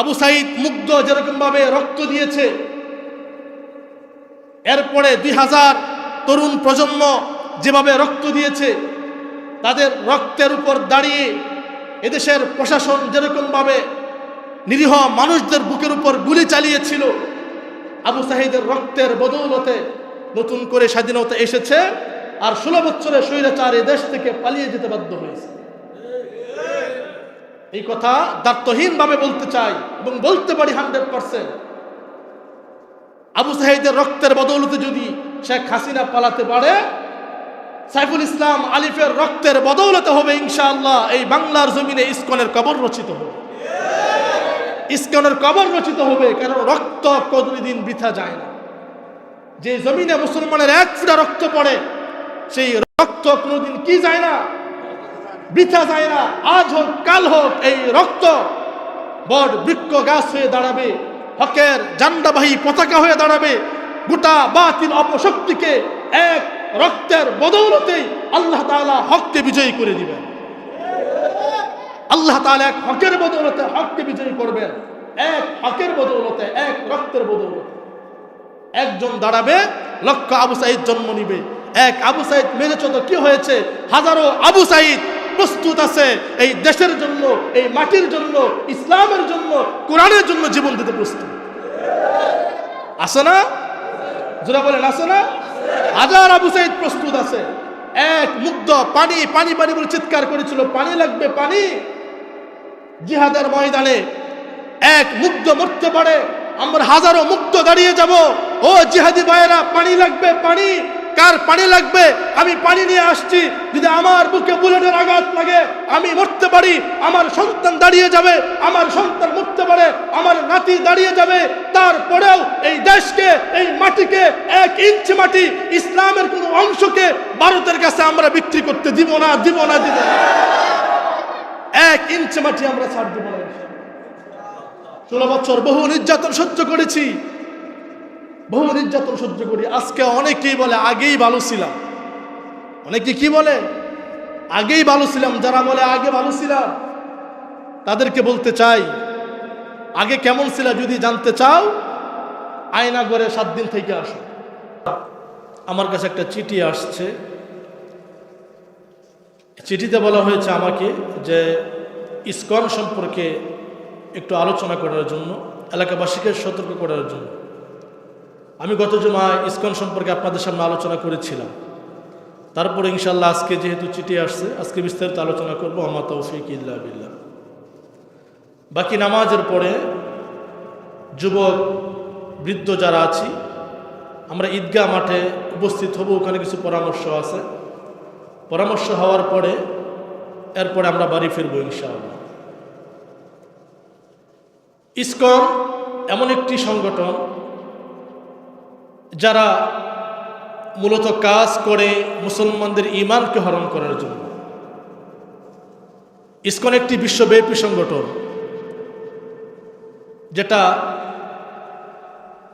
আবু সাইদ মুগ্ধ যেরকম ভাবে রক্ত দিয়েছে, এরপরে 2000 তরুণ প্রজন্ম যেভাবে রক্ত দিয়েছে, তাদের রক্তের উপর দাঁড়িয়ে এদেশের প্রশাসন যেরকম ভাবে নিরীহ মানুষদের বুকের উপর গুলি চালিয়েছিল, আবু সাইদের রক্তের বদৌলতে নতুন করে স্বাধীনতা এসেছে। আর 16 বছরে স্বৈরাচার এই দেশ থেকে পালিয়ে যেতে বাধ্য হয়েছে। এই কথা দায়িত্বহীন ভাবে বলতে চাই এবং বলতে পারি 100%। আবু সাইদের রক্তের বদৌলতে যদি শেখ হাসিনা পালাতে পারে, সাইফুল ইসলাম আলিফের রক্তের বদৌলতে হবে ইনশাআল্লাহ এই বাংলার জমিনে ইসকনের কবর রচিত হবে। ইসকনের কবর রচিত হবে, কারণ রক্ত কোনদিন বৃথা যায় না। যে জমিনে মুসলমানের এক ফোঁটা রক্ত পড়ে, সেই রক্ত কোনদিন কি যায় না, বৃথা যায় না। আজ হোক কাল হোক এই রক্ত বট বৃক্ষ গাছ হয়ে দাঁড়াবে, হকের জান্ডাবাহী পতাকা হয়ে দাঁড়াবে। গোটা বাতিল অপশক্তিকে এক রক্তের বদৌলতেই আল্লাহ তাআলা হককে বিজয়ী করে দিবেন। আল্লাহ তাআলা এক হকের বদৌলতে হককে বিজয়ী করবেন, এক হকের বদৌলতে, এক রক্তের বদৌলতে। একজন দাঁড়াবে, লক্ষ আবু সাইদ জন্ম নিবে। এক আবু সাইদ মেরেছে তো কি হয়েছে, হাজারো আবু সাইদ প্রস্তুত আছে এই দেশের জন্য, এই মাটির জন্য, ইসলামের জন্য, কোরআনের জন্য জীবন দিতে প্রস্তুত আছে না? যারা বলেন আছে না? হাজার আবু সাইদ প্রস্তুত আছে। এক মুগ্ধ পানি পানি পানি বলে চিৎকার করেছিল, পানি লাগবে পানি। জিহাদের ময়দানে এক মুগ্ধ মরতে পারে, আমরা হাজারো মুগ্ধ দাঁড়িয়ে যাব। ও জিহাদি ভাইয়েরা, পানি লাগবে পানি। কার পানি লাগবে? আমি পানি নিয়ে আসছি। যদি আমার বুকে বুলেটের আঘাত লাগে, আমি মরতে পারি, আমার সন্তান দাঁড়িয়ে যাবে, আমার সন্তান মরতে পারে, আমার নাতি দাঁড়িয়ে যাবে। তারপরেও এই দেশকে, এই মাটিকে, 1 ইঞ্চি মাটি, ইসলামের কোন অংশকে ভারতের কাছে আমরা বিক্রি করতে দিব না, দিব না, দিব না। 1 ইঞ্চি মাটি আমরা ছাড় দিব না। 16 বছর বহু নির্যাতন সহ্য করেছি, বহু নির্যাতন সহ্য করি। আজকে অনেকেই বলে আগেই ভালো ছিলাম। অনেকে কি বলে? আগেই ভালো ছিলাম। যারা বলে আগে ভালো ছিলাম, তাদেরকে বলতে চাই, আগে কেমন ছিল যদি জানতে চাও, আয়নাগরে 7 দিন থেকে আসো। আমার কাছে একটা চিঠি আসছে। চিঠিতে বলা হয়েছে আমাকে যে ইসকন সম্পর্কে একটু আলোচনা করার জন্য, এলাকাবাসীকে সতর্ক করার জন্য। আমি গত জুমায় ইসকন সম্পর্কে আপনাদের সামনে আলোচনা করেছিলাম। তারপরে ইনশাআল্লাহ আজকে যেহেতু চিঠি আসছে, আজকে বিস্তারিত আলোচনা করবো। আমা তৌফিক ইল্লা বিল্লাহ। বাকি নামাজের পরে যুবক বৃদ্ধ যারা আছি, আমরা ঈদগাহ মাঠে উপস্থিত হব। ওখানে কিছু পরামর্শ আছে। পরামর্শ হওয়ার পরে এরপরে আমরা বাড়ি ফিরবো ইনশাআল্লাহ। ইসকন এমন একটি সংগঠন যারা মূলত কাজ করে মুসলমানদের ঈমানকে হরণ করার জন্য। ইসকন একটি বিশ্বব্যাপী সংগঠন, যেটা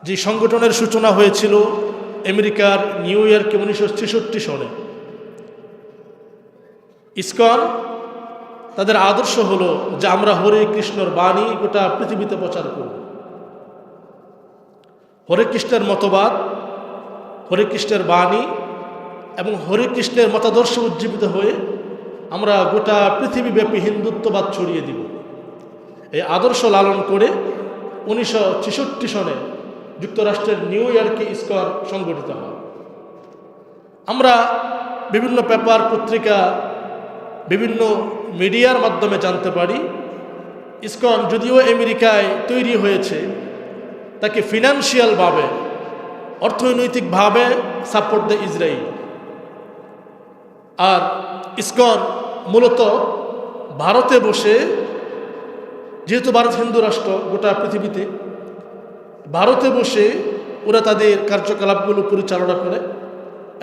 যে সংগঠনের সূচনা হয়েছিল আমেরিকার নিউ ইয়র্কে 1966 সনে। ইসকন তাদের আদর্শ হলো যে আমরা হরে কৃষ্ণর বাণী গোটা পৃথিবীতে প্রচার করব। হরে কৃষ্ণের মতবাদ, হরে কৃষ্ণের বাণী এবং হরে কৃষ্ণের মতাদর্শ উজ্জীবিত হয়ে আমরা গোটা পৃথিবীব্যাপী হিন্দুত্ববাদ ছড়িয়ে দিব। এই আদর্শ লালন করে 1966 সনে যুক্তরাষ্ট্রের নিউ ইয়র্কে ইসকন সংগঠিত হয়। আমরা বিভিন্ন পেপার, পত্রিকা, বিভিন্ন মিডিয়ার মাধ্যমে জানতে পারি ইসকন যদিও আমেরিকায় তৈরি হয়েছে, তাকে ফিনান্সিয়ালভাবে, অর্থনৈতিকভাবে সাপোর্ট দেয় ইসরায়েল। আর ইসকন মূলত ভারতে বসে, যেহেতু ভারত হিন্দু রাষ্ট্র গোটা পৃথিবীতে, ভারতে বসে ওরা তাদের কার্যকলাপগুলো পরিচালনা করে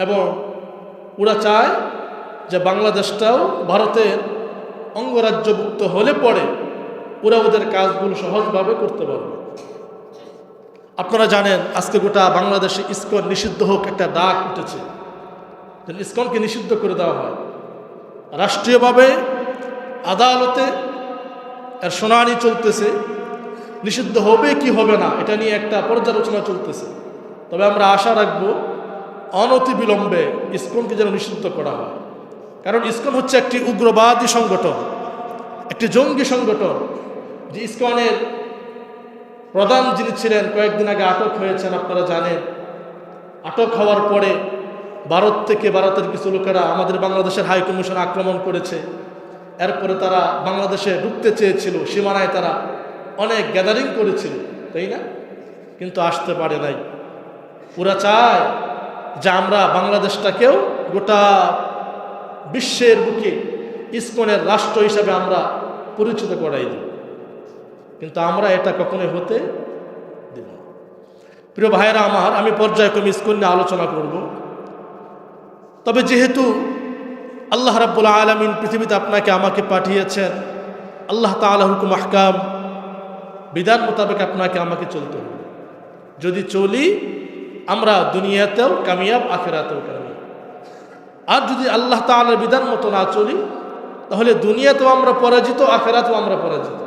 এবং ওরা চায় যে বাংলাদেশটাও ভারতের অঙ্গরাজ্যভুক্ত হলে পরে ওরা ওদের কাজগুলো সহজভাবে করতে পারবে। আপনারা জানেন আজকে গোটা বাংলাদেশে ইসকন নিষিদ্ধ হোক একটা ডাক উঠেছে। ইসকনকে নিষিদ্ধ করে দেওয়া হয়। রাষ্ট্রীয়ভাবে আদালতে এর শুনানি চলতেছে। নিষিদ্ধ হবে কি হবে না এটা নিয়ে একটা পর্যালোচনা চলতেছে। তবে আমরা আশা রাখবো অনতিবিলম্বে ইসকনকে যেন নিষিদ্ধ করা হয়। কারণ ইসকন হচ্ছে একটি উগ্রবাদী সংগঠন, একটি জঙ্গি সংগঠন। যে ইসকনের প্রধান যিনি ছিলেন কয়েকদিন আগে আটক হয়েছেন, আপনারা জানেন। আটক হওয়ার পরে ভারতের কিছু লোকেরা আমাদের বাংলাদেশের হাই কমিশন আক্রমণ করেছে। এরপরে তারা বাংলাদেশে ঢুকতে চেয়েছিল, সীমানায় তারা অনেক গ্যাদারিং করেছিল, তাই না? কিন্তু আসতে পারে নাই। ওরা চায় যে আমরা বাংলাদেশটাকেও গোটা বিশ্বের বুকে ইসকনের রাষ্ট্র হিসাবে আমরা পরিচিত করাই দিই, কিন্তু আমরা এটা কখনোই হতে দেব না। প্রিয় ভাইয়েরা আমার, আমি পর্যায়ক্রমে ইসকন নিয়ে আলোচনা করব। তবে যেহেতু আল্লাহ রাব্বুল আলামিন পৃথিবীতে আপনাকে আমাকে পাঠিয়েছেন, আল্লাহ তাআলা হুকুম আহকাম বিধান মোতাবেক আপনাকে আমাকে চলতে হবে। যদি চলি আমরা দুনিয়াতেও কামিয়াব, আখিরাতেও কামিয়াব। আর যদি আল্লাহ তাআলার বিধান মতো না চলি তাহলে দুনিয়াতেও আমরা পরাজিত, আখিরাতেও আমরা পরাজিত।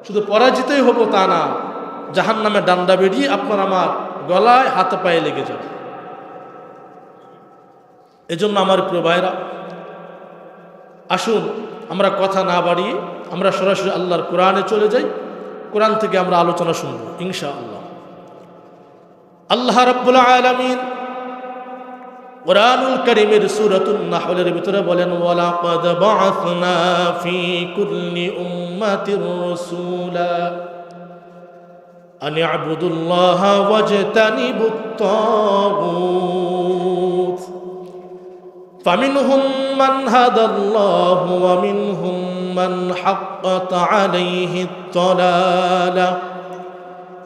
শুধু পরাজিতই হব তা না, জাহান্নামে ডান্ডা বেরিয়ে আপনার আমার গলায় হাতে পায়ে লেগে যাবে। এজন্য আমার প্রিয় ভাইরা, আসুন আমরা কথা না বাড়িয়ে আমরা সরাসরি আল্লাহর কোরআনে চলে যাই। কোরআন থেকে আমরা আলোচনা শুনব ইনশাআল্লাহ। আল্লাহ রাব্বুল আলামিন কুরআনুল কারীমের সূরাতুন নাহলের ভিতরে বলেন, ওয়ালাকাদ বা'আসনা ফি কুল্লি উম্মাতির রাসূলা আন ই'বুদুল্লাহা ওয়াজতানিবুত তাগুত ফামিনহুম মান হাদাল্লাহু ওয়া মিনহুম মান হাক্কাত আলাইহিত দালালা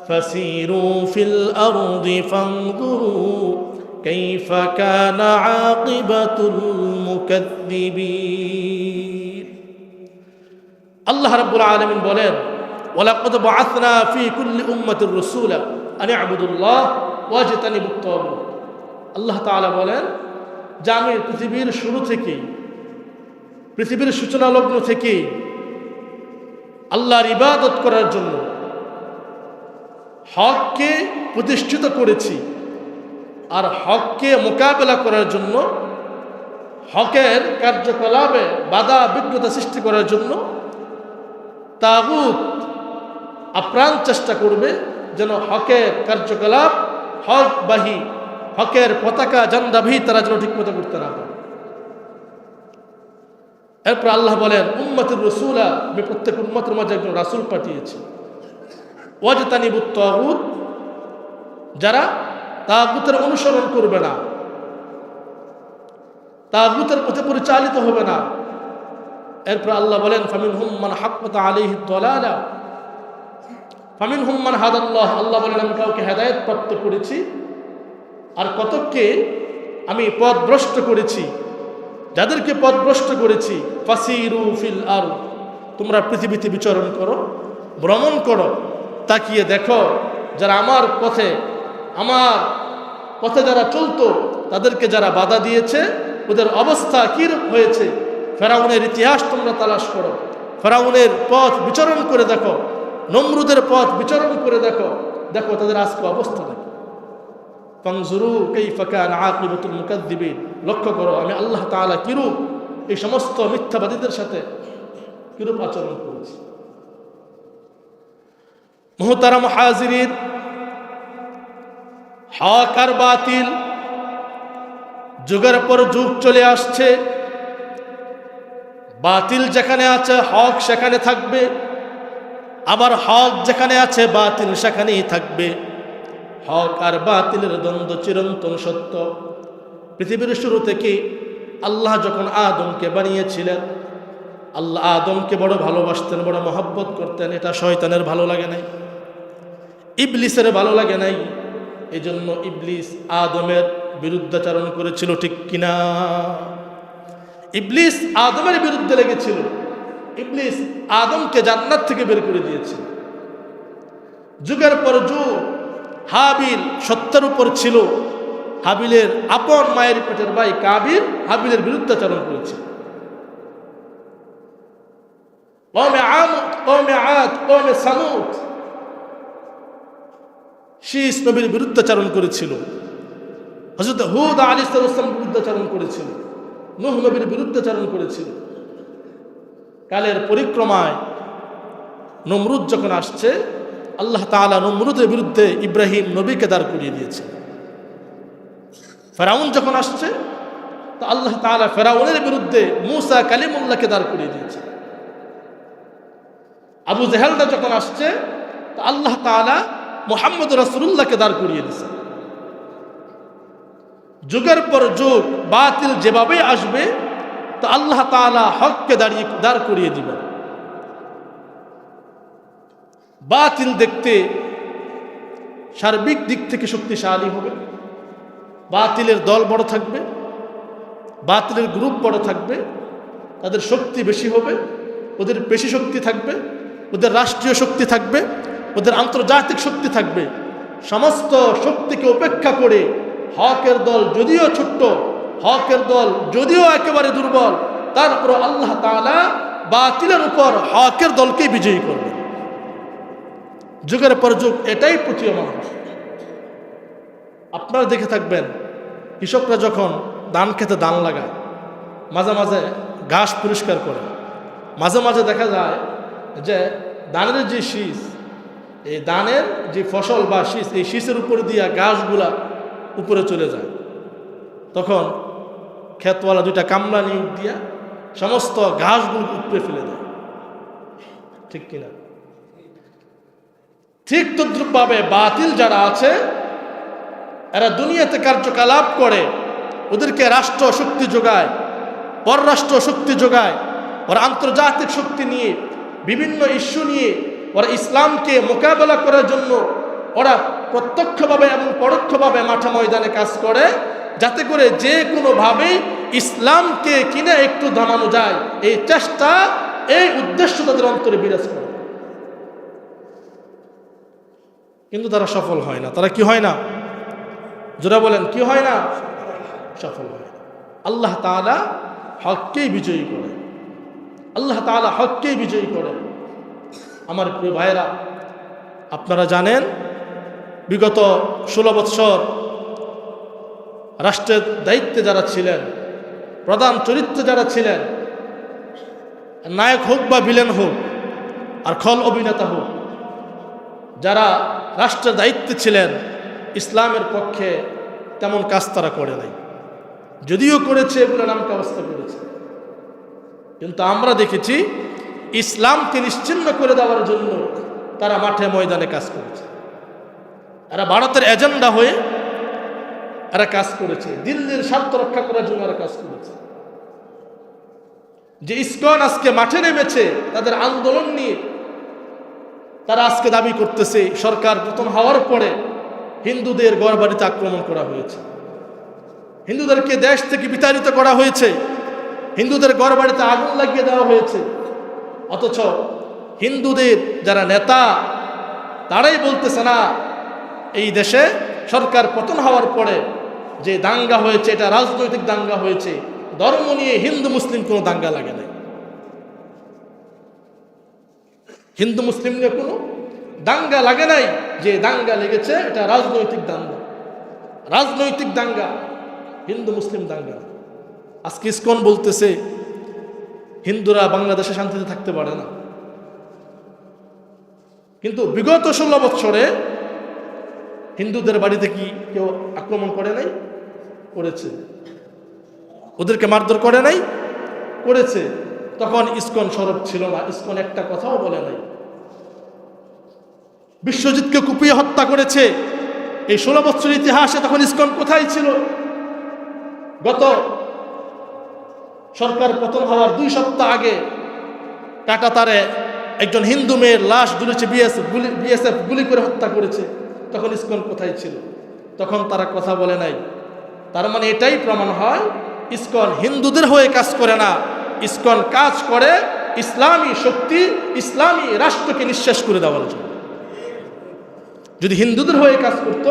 ফাসিরু ফিল আরদি ফানজুরু কাইফা কানা আকিবাতুল মুকাজ্জিবিন। আল্লাহ রাব্বুল আলামিন বলেন, ওয়ালাকাদ বা'আসনা ফি কুল্লি উম্মাতির রাসূলা আন ই'বুদুল্লাহ ওয়াজতানিবুত তাগুত। আল্লাহ তাআলা বলেন যে আমি পৃথিবীর শুরু থেকেই, পৃথিবীর সূচনা লগ্ন থেকেই আল্লাহর ইবাদত করার জন্য, হককে প্রতিষ্ঠিত করেছি। আর হককে মোকাবেলা করার জন্য, হকের কার্যকলাপে বাধা বিঘ্নতা সৃষ্টি করার জন্য তাগুত আপ্রাণ চেষ্টা করবে যেন হকের কার্যকলাপ, হকবাহী, হকের পতাকা জান্দাবাহী তারা যেন ঠিকমতো করতে না পারে। এরপর আল্লাহ বলেন, উম্মতের রাসূলা, আমি প্রত্যেক উম্মতের মাঝে একজন রাসূল পাঠিয়েছি। ওয়াজতানিবুত তাগুত, যারা তাগুতের অনুসরণ করবে না, তাগুতের পথে পরিচালিত হবে না। এরপর আল্লাহ বলেন, ফামিনহুম মান হাক্কাত আলাইহিদ দালালা ফামিনহুম মান হাদাল্লাহ। আল্লাহ বলেন, আমি কাউকে হেদায়েত প্রাপ্ত করেছি আর কতককে আমি পথভ্রষ্ট করেছি। যাদেরকে পথভ্রষ্ট করেছি, ফাসিরু ফিল আরদ, তোমরা পৃথিবীতে বিচরণ করো, ভ্রমণ করো, তাকিয়ে দেখো যারা আমার পথে যারা চলতো, তাদেরকে যারা বাধা দিয়েছে, ওদের অবস্থা কী হয়েছে। ফেরাউনের ইতিহাস তোমরা তালাশ করো, ফেরাউনের পথ বিচরণ করে দেখো, নমরুদের পথ বিচরণ করে দেখো, দেখো তাদের আজকে অবস্থা দেখো। ফানজুরু কাইফা কানা আকিবাতুল মুকাজ্জিবিন, লক্ষ্য করো আমি আল্লাহ তাআলা কিরূপ এই সমস্ত মিথ্যাবাদীদের সাথে কিরূপ আচরণ করেছি। মুহতারাম হাজিরিন, হক আর বাতিল যুগের পর যুগ চলে আসছে। বাতিল যেখানে আছে হক সেখানে থাকবে, আবার হক যেখানে আছে বাতিল সেখানেই থাকবে। হক আর বাতিলের দ্বন্দ্ব চিরন্তন সত্য। পৃথিবীর শুরু থেকে আল্লাহ যখন আদমকে বানিয়েছিলেন, আল্লাহ আদমকে বড় ভালোবাসতেন, বড় মহব্বত করতেন। এটা শয়তানের ভালো লাগে নাই, ইবলিসের ভালো লাগে নাই। এই জন্য ইবলিস আদমের বিরুদ্ধাচরণ করেছিল, ঠিক কিনা? ইবলিস আদমের বিরুদ্ধে লেগেছিল। ইবলিস আদমকে জান্নাত থেকে বের করে দিয়েছিল। যুগের পর যুগ হাবিল সত্যের উপর ছিল। হাবিলের আপন মায়ের পেটের ভাই কাবিল হাবিলের বিরুদ্ধাচরণ করেছিল। কওমে আদ, কওমে সামুদ শীষ নবীর বিরুদ্ধাচারণ করেছিল, হযরত হুদ আলাইহিস সালাম বিরুদ্ধাচারণ করেছিল, নূহ নবীর বিরুদ্ধাচারণ করেছিল। কালের পরিক্রমায় নমরুদ যখন আসছে, আল্লাহ তাআলা নমরুদের বিরুদ্ধে ইব্রাহিম নবীকে দাঁড় করিয়ে দিয়েছে। ফেরাউন যখন আসছে, তো আল্লাহ তাআলা ফেরাউনের বিরুদ্ধে মূসা কালিমুল্লাহকে দাঁড় করিয়ে দিয়েছে। আবু জেহেলটা যখন আসছে, তো আল্লাহ তাআলা মুহাম্মদ রাসূলুল্লাহকে দাঁড় করিয়ে দিয়েছে। যুগের পর যুগ বাতিল যেভাবে আসবে, তো আল্লাহ তাআলা হককে দাঁড় করিয়ে দিবেন। বাতিল দেখতে সার্বিক দিক থেকে শক্তিশালী হবে, বাতিলের দল বড় থাকবে, বাতিলের গ্রুপ বড় থাকবে, তাদের শক্তি বেশি হবে, ওদের পেশি শক্তি থাকবে, ওদের রাষ্ট্রীয় শক্তি থাকবে, ওদের আন্তর্জাতিক শক্তি থাকবে। সমস্ত শক্তিকে উপেক্ষা করে হকের দল যদিও ছোট্ট, হকের দল যদিও একেবারে দুর্বল, তারপর আল্লাহ তাআলা বাতিলের উপর হকের দলকে বিজয়ী করবে। যুগের পর যুগ এটাই প্রতীয়মান হয়। আপনারা দেখে থাকবেন, কৃষকরা যখন ধান খেতে ধান লাগায়, মাঝে মাঝে ঘাস পরিষ্কার করে, মাঝে মাঝে দেখা যায় যে ধানের যে শীষ, এই ধানের যে ফসল বা শীষ, এই শীষের উপর দিয়া ঘাসগুলা উপরে চলে যায়। তখন ক্ষেতওয়ালা দুইটা কামলা নিয়োগ দিয়া সমস্ত ঘাসগুলো উপরে ফেলে দেয়, ঠিক কিনা? ঠিক তদ্রুপভাবে বাতিল যারা আছে, এরা দুনিয়াতে কার্যকলাপ করে, ওদেরকে রাষ্ট্র শক্তি যোগায়, পররাষ্ট্র শক্তি যোগায়, ওরা আন্তর্জাতিক শক্তি নিয়ে, বিভিন্ন ইস্যু নিয়ে ওরা ইসলামকে মোকাবেলা করার জন্য ওরা প্রত্যক্ষভাবে এবং পরোক্ষভাবে মাঠে ময়দানে কাজ করে, যাতে করে যে কোনোভাবেই ইসলামকে কিনে একটু দামানো যায়, এই চেষ্টা, এই উদ্দেশ্য তাদের অন্তরে বিরাজ করে। কিন্তু তারা সফল হয় না। তারা কি হয় না? যারা বলেন কি হয় না? সফল হয় না। আল্লাহ তাআলা হককেই বিজয়ী করে, আল্লাহ তাআলা হককেই বিজয়ী করে। আমার প্রিয় ভাইরা, আপনারা জানেন বিগত 16 বৎসর রাষ্ট্রের দায়িত্বে যারা ছিলেন, প্রধান চরিত্রে যারা ছিলেন, নায়ক হোক বা ভিলেন হোক আর খল অভিনেতা হোক, যারা রাষ্ট্রের দায়িত্বে ছিলেন, ইসলামের পক্ষে তেমন কাজ তারা করে নাই। যদিও করেছে, এগুলো নামকে অবস্থা করেছে, কিন্তু আমরা দেখেছি ইসলামকে নিশ্চিহ্ন করে দেওয়ার জন্য তারা মাঠে ময়দানে কাজ করেছে। এরা ভারতের এজেন্ডা হয়ে এরা কাজ করেছে, দিল্লির স্বার্থ রক্ষা করার জন্য এরা কাজ করেছে। যে ইসকন আজকে মাঠে নেমেছে তাদের আন্দোলন নিয়ে, তারা আজকে দাবি করতেছে সরকার পতন হওয়ার পরে হিন্দুদের ঘরবাড়িতে আক্রমণ করা হয়েছে, হিন্দুদেরকে দেশ থেকে বিতাড়িত করা হয়েছে, হিন্দুদের ঘরবাড়িতে আগুন লাগিয়ে দেওয়া হয়েছে। অথচ হিন্দুদের যারা নেতা, তারাই বলতেছে না, এই দেশে সরকার পতন হওয়ার পরে যে দাঙ্গা হয়েছে এটা রাজনৈতিক দাঙ্গা হয়েছে, ধর্ম নিয়ে হিন্দু মুসলিম কোনো দাঙ্গা লাগে নাই। হিন্দু মুসলিম নিয়ে কোনো দাঙ্গা লাগে নাই, যে দাঙ্গা লেগেছে এটা রাজনৈতিক দাঙ্গা, রাজনৈতিক দাঙ্গা, হিন্দু মুসলিম দাঙ্গা। আজকে ইসকন বলতেছে হিন্দুরা বাংলাদেশে শান্তিতে থাকতে পারে না, কিন্তু বিগত 16 বৎসরে হিন্দুদের বাড়িতে কি কেউ আক্রমণ করে নাই? করেছে। ওদেরকে মারধর করে নাই? করেছে। তখন ইসকন সরব ছিল না, ইসকন একটা কথাও বলে নাই। বিশ্বজিৎকে কুপিয়ে হত্যা করেছে। এই 16 বছর ইতিহাসে তখন ইসকন কোথায় ছিল? গত সরকার পতন হওয়ার 2 সপ্তাহ আগে কাটাতারে একজন হিন্দু মেয়ের লাশ ঝুলেছে, বিএসএফ গুলি করে হত্যা করেছে। তখন ইসকন কোথায় ছিল? তখন তারা কথা বলে নাই। তার মানে এটাই প্রমাণ হয় ইসকন হিন্দুদের হয়ে কাজ করে না, ইসকন কাজ করে ইসলামী শক্তি, ইসলামী রাষ্ট্রকে নিঃশেষ করে দেওয়ার জন্য। যদি হিন্দুদের হয়ে কাজ করত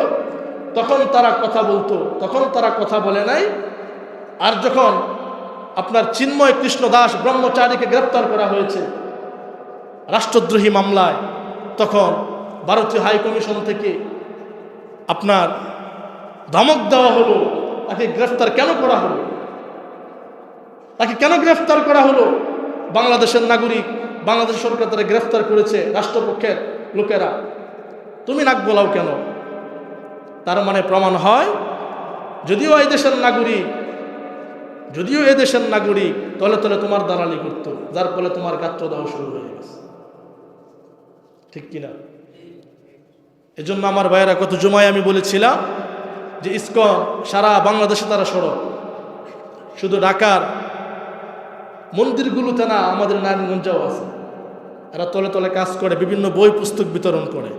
তখন তারা কথা বলতো, তখন তারা কথা বলে নাই। আর যখন আপনার চিন্ময় কৃষ্ণ দাস ব্রহ্মচারীকে গ্রেপ্তার করা হয়েছে রাষ্ট্রদ্রোহী মামলায়, তখন ভারতীয় হাই কমিশন থেকে আপনার ধমক দেওয়া হলো, তাকে গ্রেফতার কেন করা হলো? তাকে কেন গ্রেফতার করা হলো? বাংলাদেশের নাগরিক, বাংলাদেশ সরকার তারা গ্রেফতার করেছে, রাষ্ট্রপক্ষের লোকেরা, তুমি নাক গলাও কেন? তার মানে প্রমাণ হয় যদিও এই দেশের নাগরিক তলে তলে তোমার দালালি করতো, যার ফলে তোমার গাত্র দেওয়া শুরু হয়ে গেছে। ঠিক কিনা? এজন্য আমার ভাইয়েরা, কত জুমায় আমি বলেছিলাম যে ইসকন সারা বাংলাদেশে তারা সরব, শুধু ঢাকার মন্দিরগুলোতে না, আমাদের নারায়ণগঞ্জেও আছে। এরা তলে তলে কাজ করে, বিভিন্ন বই পুস্তক বিতরণ করে।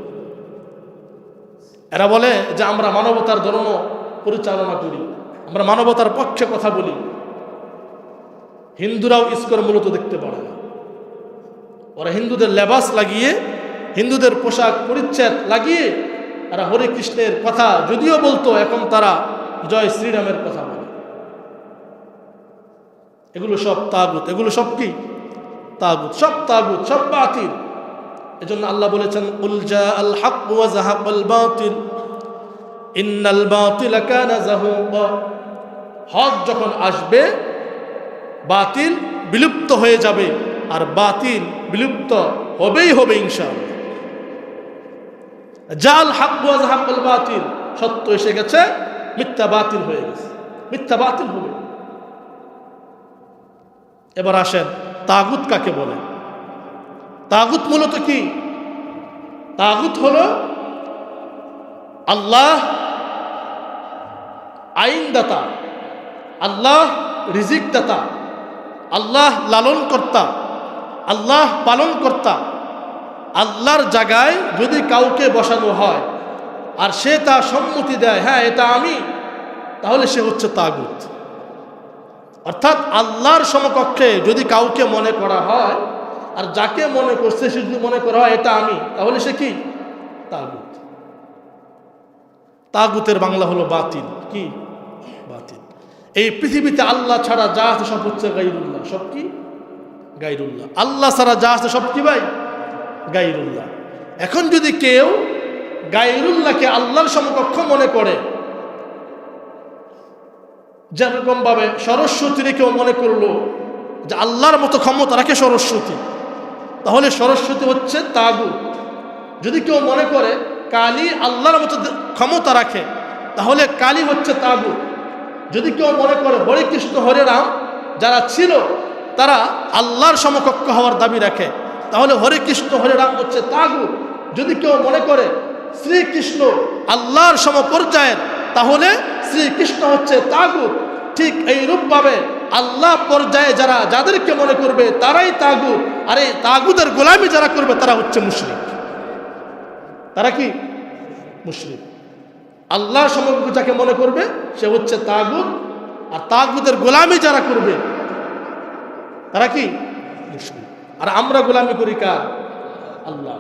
এরা বলে যে আমরা মানবতার ধর্ম পরিচালনা করি, আমরা মানবতার পক্ষে কথা বলি। হিন্দুরাও ইসকন মূলত দেখতে পারে না। ওরা হিন্দুদের লেবাস লাগিয়ে, হিন্দুদের পোশাক পরিচ্ছদ লাগিয়ে এরা হরে কৃষ্ণের কথা যদিও বলতো, এখন তারা জয় শ্রীরামের কথা বলে। এগুলো সব তাগুত, এগুলো সব কি তাগুত, সব তাগুত, সব বাতিল। এজন্য আল্লাহ বলেছেন, কুল জাআল হক ওয়া যাহাকাল বাতিল ইন্নাল বাতিলা কানা যাহুকা। হক যখন আসবে বাতিল বিলুপ্ত হয়ে যাবে, আর বাতিল বিলুপ্ত হবেই হবে ইনশাআল্লাহ। জাল হক ওয়া যাহাকাল বাতিল, সত্য এসে গেছে, মিথ্যা বাতিল হয়ে গেছে, মিথ্যা বাতিল হবে। এবার আসেন, তাগুত কাকে বলে? তাগুত মূলত কি? তাগুত হলো আল্লাহ আইনদাতা, আল্লাহ রিজিক দাতা, আল্লাহ লালন কর্তা, আল্লাহ পালন কর্তা। আল্লাহর জায়গায় যদি কাউকে বসানো হয় আর সে তা সম্মতি দেয়, হ্যাঁ এটা আমি, তাহলে সে হচ্ছে তাগুত। অর্থাৎ আল্লাহর সমকক্ষে যদি কাউকে মনে করা হয়, আর যাকে মনে করছে সে যদি মনে করা হয় এটা আমি, তাহলে সে কি? তাগুত। তাগুতের বাংলা হলো বাতিল। কি? বাতিল। এই পৃথিবীতে আল্লাহ ছাড়া যা আছে সব হচ্ছে গায়রুল্লাহ। সব কি? গায়রুল্লাহ। আল্লাহ ছাড়া যা আছে সব কি ভাই? গায়রুল্লাহ। এখন যদি কেউ গায়রুল্লাহকে আল্লাহর সমকক্ষ মনে করে, যেরকম ভাবে সরস্বতীর কেউ মনে করলো যে আল্লাহর মতো ক্ষমতা রাখে সরস্বতী, তাহলে সরস্বতী হচ্ছে তাগুত। যদি কেউ মনে করে কালী আল্লাহর মতো ক্ষমতা রাখে, তাহলে কালী হচ্ছে তাগুত। যদি কেউ মনে করে হরে কৃষ্ণ হরে রাম যারা ছিল তারা আল্লাহর সমকক্ষ হওয়ার দাবি রাখে, তাহলে হরে কৃষ্ণ হরে রাম হচ্ছে তাগুত। যদি কেউ মনে করে শ্রীকৃষ্ণ আল্লাহর সমপর্যায়ের, তাহলে শ্রীকৃষ্ণ হচ্ছে তাগুত। ঠিক এই রূপভাবে আল্লাহ পর্যায়ে যারা যাদেরকে মনে করবে তারাই তাগুত, আর এই তাগুতের গোলামি যারা করবে তারা হচ্ছে মুশরিক। তারা কি? মুশরিক। আল্লাহ সমকক্ষ যাকে মনে করবে সে হচ্ছে তাগুত, আর তাগুতের গোলামি যারা করবে তারা কি? মুশরিক। আর আমরা গোলামি করি কার? আল্লাহ।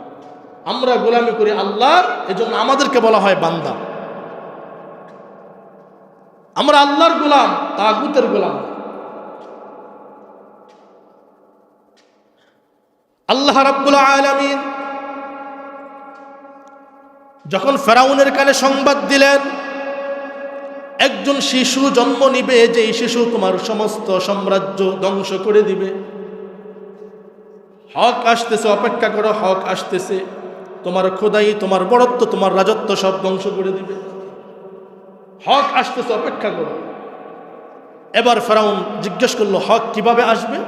আমরা গোলামি করি আল্লাহর, এজন্য আমাদেরকে বলা হয় বান্দা। আমরা আল্লাহর গোলাম, তাগুতের গোলাম। আল্লাহ রাব্বুল আলামিন যখন ফেরাউনের কানে সংবাদ দিলেন একজন শিশু জন্ম নিবে, যে এই শিশু তোমার সমস্ত সাম্রাজ্য ধ্বংস করে দিবে, হক আসতেছে, অপেক্ষা করো, হক আসতেছে, তোমার খোদাই, তোমার বড়ত্ব, তোমার রাজত্ব সব ধ্বংস করে দিবে, হক আসতেছে, অপেক্ষা করো। এবার ফেরাউন জিজ্ঞেস করলো হক কিভাবে আসবে?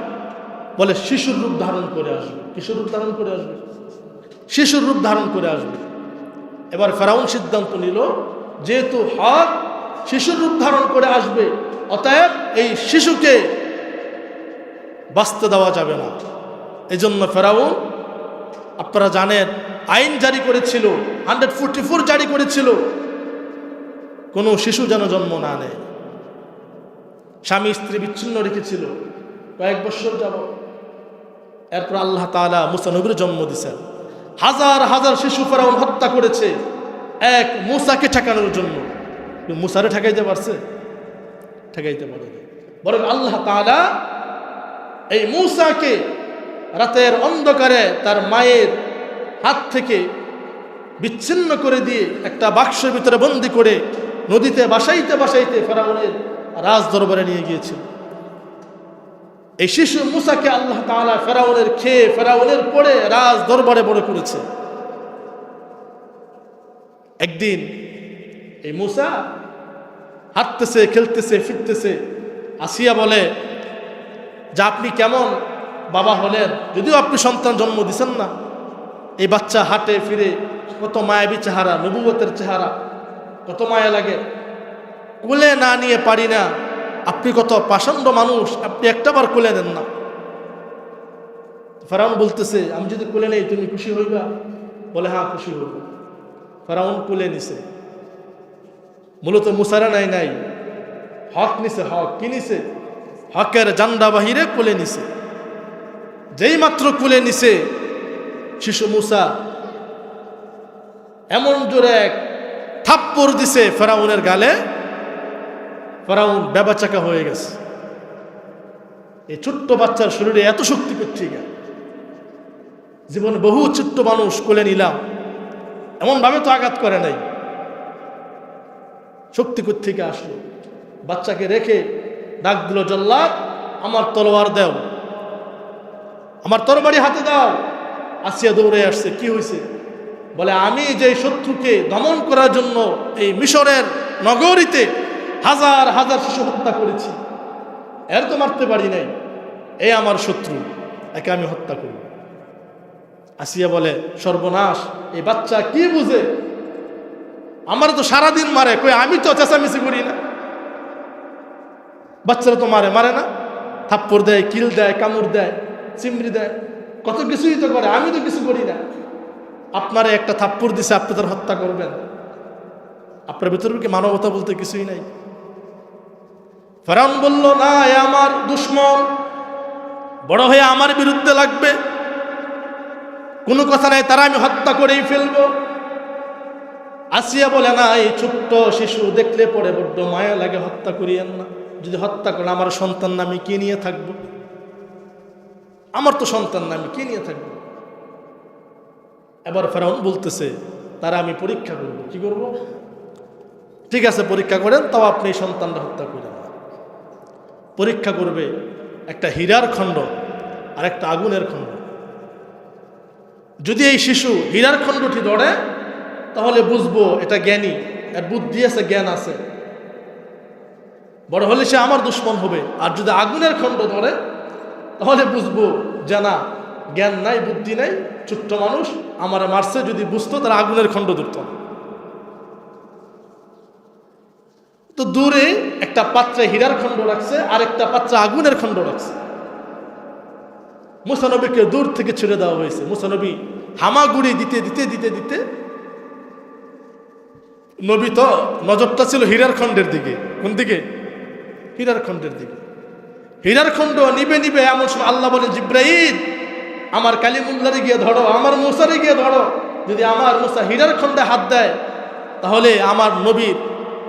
বলে শিশুর রূপ ধারণ করে আসবে। কিশোর রূপ ধারণ করে আসবে? শিশুর রূপ ধারণ করে আসবে। এবার ফেরাউন সিদ্ধান্ত নিল যেহেতু হক শিশুর রূপ ধারণ করে আসবে, অতএব এই শিশুকে বাঁচতে দেওয়া যাবে না। এজন্য ফেরাউন, আপনারা জানেন, আইন জারি করেছিল, 144 জারি করেছিল, কোনো শিশু যেন জন্ম না নেয়। স্বামী স্ত্রী বিচ্ছিন্ন রেখেছিল কয়েক বছর যাব। এরপর আল্লাহ তাআলা মুসা নবীর জন্ম দিয়েছেন। হাজার হাজার শিশু ফেরাউন হত্যা করেছে এক মুসাকে ঠেকানোর জন্য। মুসারে ঠেকাইতে পারছে? ঠেকাইতে পারেনি। বরং আল্লাহ তাআলা এই মুসাকে রাতের অন্ধকারে তার মায়ের হাত থেকে বিচ্ছিন্ন করে দিয়ে একটা বাক্সের ভিতরে বন্দি করে নদীতে বাসাইতে বাসাইতে ফেরাউনের রাজ দরবারে নিয়ে গিয়েছিল। এই শিশু মূসাকে আল্লাহ তাআলা ফেরাউনের খেয়ে ফেরাউনের পড়ে রাজ দরবারে বড় করেছে। একদিন এই মূসা হাঁটতেছে, খেলতেছে, ফিরতেছে। আসিয়া বলে যে আপনি কেমন বাবা হলেন, যদিও আপনি সন্তান জন্ম দিছেন না। এই বাচ্চা হাঁটে ফিরে, কত মায়াবী চেহারা, নবুয়তের চেহারা, কত মায়া লাগে। কোলে না নিয়ে পারি না, আপনি কত পাষণ্ড মানুষ, আপনি একটাবার কোলে নেন না। ফেরাউন বলতেছে আমি যদি কোলে নেই তুমি খুশি হইবা? বলে হ্যাঁ খুশি হইব। ফেরাউন কোলে নিছে, মূলত মুসারা নাই হক নিছে। হক কি নিছে? হকের জান্ডা বাহিরে কোলে নিছে। যেই মাত্র কোলে নিছে শিশু মূসা এমন জোরে এক থাপ্পড় দিছে ফেরাউনের গালে, ফেরাউন বেবাচাকা হয়ে গেছে। এই ছোট্ট বাচ্চার শরীরে এত শক্তি করছে, জীবনে বহু ছোট্ট মানুষ কোলে নিলাম, এমন ভাবে তো আঘাত করে নাই। শক্তি থেকে আসলো। বাচ্চাকে রেখে ডাক দিল, জল্লাদ আমার তলোয়ার দাও, আমার তরবারি হাতে দাও। আসিয়া দৌড়ে আসছে। কি হয়েছে? বলে আমি যে শত্রুকে দমন করার জন্য এই মিশরের নগরীতে হাজার হাজার শিশু হত্যা করেছি, এর তো মারতে পারি নাই, এই আমার শত্রু, একে আমি হত্যা করব। আসিয়া বলে সর্বনাশ, এই বাচ্চা কি বুঝে, আমার তো সারাদিন মারে, কই আমি তো চেঁচামেচি করি না। বাচ্চারা তো মারে না, থাপ্পড় দেয়, কিল দেয়, কামড় দেয়, চিমড়ি দেয়, কত কিছুই তো করে, আমি তো কিছু করি না। আপনারে একটা থাপ্পড় দিছে, আপনি তার হত্যা করবেন? আপনার ভিতরে কি মানবতা বলতে কিছুই নাই? ফেরাউন বলল না, এ আমার দুশমন, বড় হয়ে আমার বিরুদ্ধে লাগবে, কোনো কথা নাই, তারা আমি হত্যা করেই ফেলবো। আসিয়া বলে না, এই ছোট্ট শিশু দেখলে পরে বড্ড মায়া লাগে, হত্যা করিয়েন না। যদি হত্যা করেন আমার সন্তান না আমি কে নিয়ে থাকবো? আমার তো সন্তান না আমি কে নিয়ে থাকবো? এবার ফেরাউন বলতেছে তারা আমি পরীক্ষা করব। কি করব? ঠিক আছে পরীক্ষা করেন, তাও আপনি এই সন্তানটা হত্যা করেন না। পরীক্ষা করবে একটা হীরার খণ্ড আর একটা আগুনের খণ্ড। যদি এই শিশু হীরার খণ্ডটি ধরে তাহলে বুঝবো এটা জ্ঞানী, এর বুদ্ধি আছে, জ্ঞান আছে, বড় হলে সে আমার দুশ্মন হবে। আর যদি আগুনের খণ্ড ধরে তাহলে বুঝবো যে না, জ্ঞান নাই, বুদ্ধি নাই, ছোট্ট মানুষ, আমার মারছে। যদি বুঝতো তারা আগুনের খণ্ড ধরত। তো দূরে একটা পাত্রে হীরার খণ্ড রাখছে আর একটা পাত্রে আগুনের খণ্ড রাখছে। মুসা নবীকে দূর থেকে ছেড়ে দেওয়া হয়েছে। মুসা নবী হামাগুড়ি দিতে দিতে দিতে দিতে, নবী তো নজরটা ছিল হীরার খণ্ডের দিকে। কোন দিকে? হীরার খণ্ডের দিকে। হীরার খণ্ড নিবে নিবে, এমন সময় আল্লাহ বলে জিব্রাইল আমার কালিমুল্লাহরে গিয়ে ধরো, আমার মুসারে গিয়ে ধরো। যদি আমার মুসা হীরার খণ্ডে হাত দেয় তাহলে আমার নবীর